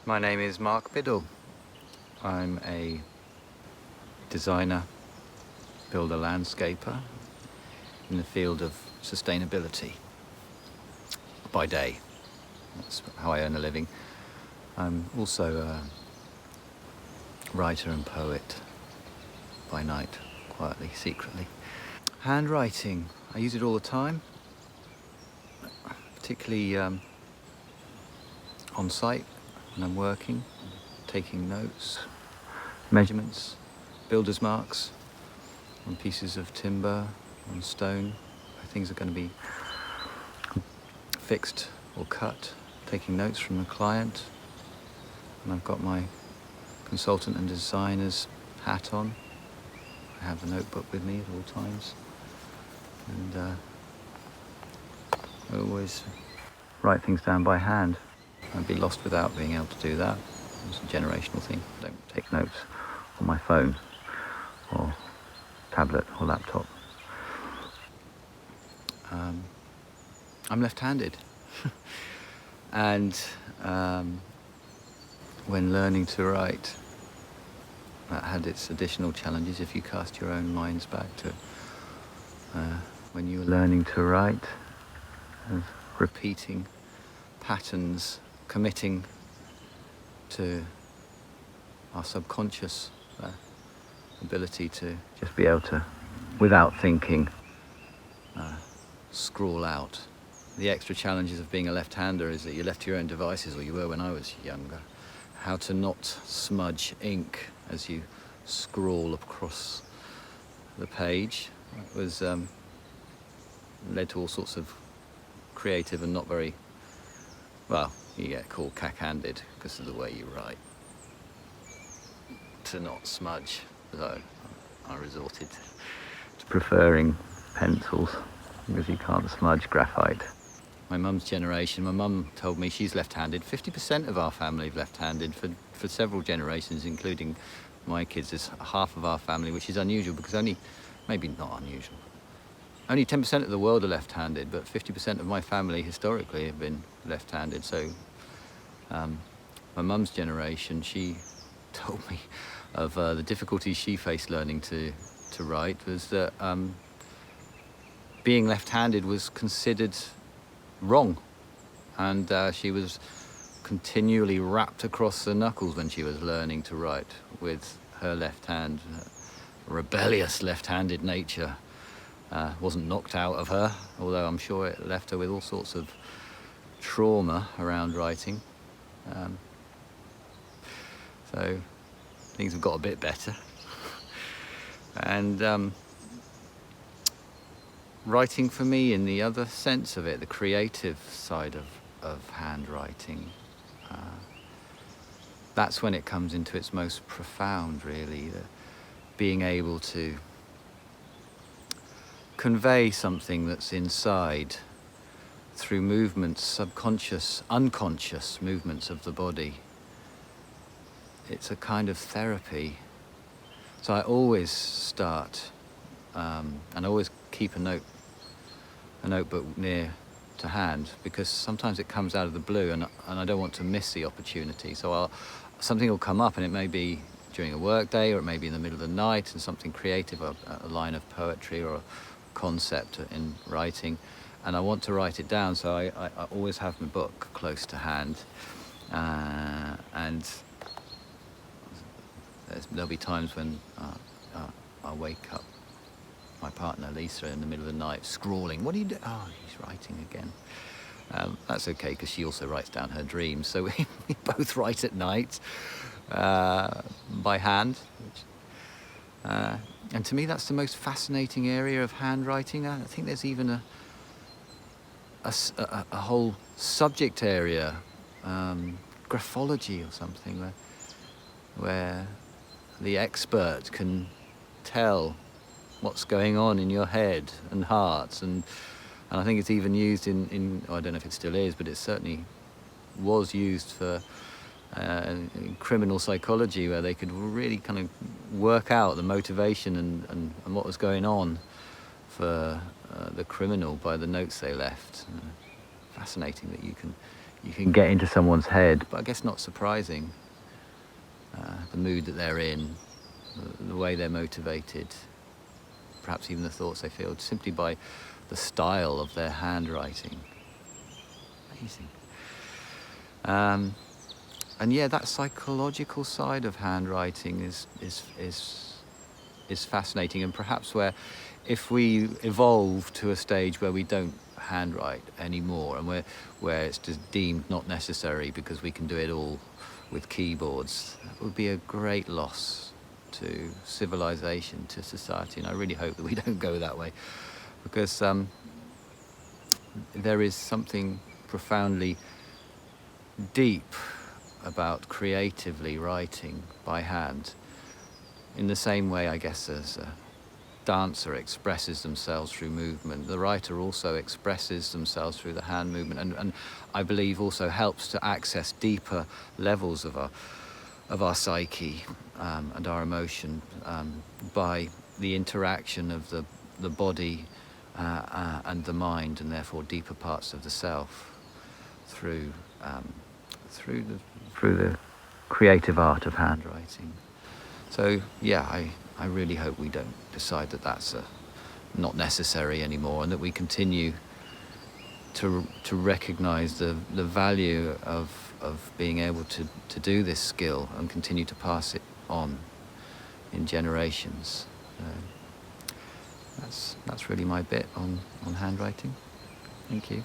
My name is Marc Biddle. I'm a designer, builder, landscaper in the field of sustainability by day. That's how I earn a living. I'm also a writer and poet by night, quietly, secretly. Handwriting, I use it all the time, particularly on site when I'm working, taking notes, measurements, builder's marks on pieces of timber, on stone, where things are going to be fixed or cut, taking notes from the client. And I've got my consultant and designer's hat on. I have the notebook with me at all times. And I always write things down by hand. I'd be lost without being able to do that. It's a generational thing. I don't take notes on my phone or tablet or laptop. I'm left-handed. And when learning to write, that had its additional challenges. If you cast your own minds back to when you were learning to write, of repeating patterns, committing to our subconscious ability to just be able to, without thinking, scrawl out. The extra challenges of being a left-hander is that you're left to your own devices, or you were when I was younger. How to not smudge ink as you scrawl across the page. It was led to all sorts of creative and not very, well, you get called cack-handed because of the way you write. To not smudge, so I resorted to preferring pencils because you can't smudge graphite. My mum's generation, my mum told me she's left-handed. 50% of our family are left-handed for several generations, including my kids. There's half of our family, which is unusual because maybe not unusual. Only 10% of the world are left-handed, but 50% of my family historically have been left-handed. So my mum's generation, she told me of the difficulties she faced learning to write was that being left-handed was considered wrong, and she was continually rapped across the knuckles when she was learning to write with her left hand. Rebellious left-handed nature wasn't knocked out of her, although I'm sure it left her with all sorts of trauma around writing. So things have got a bit better. And writing for me, in the other sense of it, the creative side of handwriting, that's when it comes into its most profound, really. Being able to convey something that's inside through movements, subconscious, unconscious movements of the body. It's a kind of therapy. So I always start, and I always keep a notebook near to hand, because sometimes it comes out of the blue and I don't want to miss the opportunity. So something will come up, and it may be during a work day, or it may be in the middle of the night, and something creative, a line of poetry or a concept in writing, and I want to write it down. So I always have my book close to hand, and there'll be times when I'll wake up my partner Lisa in the middle of the night scrawling. What are you doing? Oh, he's writing again. That's okay, because she also writes down her dreams, so we both write at night by hand. And to me, that's the most fascinating area of handwriting. I think there's even a whole subject area, graphology or something, where the expert can tell what's going on in your head and heart, and I think it's even used in I don't know if it still is, but it certainly was used for in criminal psychology, where they could really kind of work out the motivation and what was going on for the criminal by the notes they left. Fascinating that you you can get into someone's head, but I guess not surprising. The mood that they're in, the way they're motivated, perhaps even the thoughts they feel, simply by the style of their handwriting. Amazing. And yeah, that psychological side of handwriting is fascinating, and perhaps where, if we evolve to a stage where we don't handwrite anymore, and where it's just deemed not necessary because we can do it all with keyboards, that would be a great loss to civilization, to society. And I really hope that we don't go that way, because there is something profoundly deep about creatively writing by hand, in the same way, I guess, as a dancer expresses themselves through movement. The writer also expresses themselves through the hand movement, and I believe also helps to access deeper levels of our psyche and our emotion by the interaction of the body and the mind, and therefore deeper parts of the self, through the creative art of handwriting. So yeah, I really hope we don't decide that that's not necessary anymore, and that we continue to recognise the value of being able to do this skill and continue to pass it on in generations. That's really my bit on handwriting. Thank you.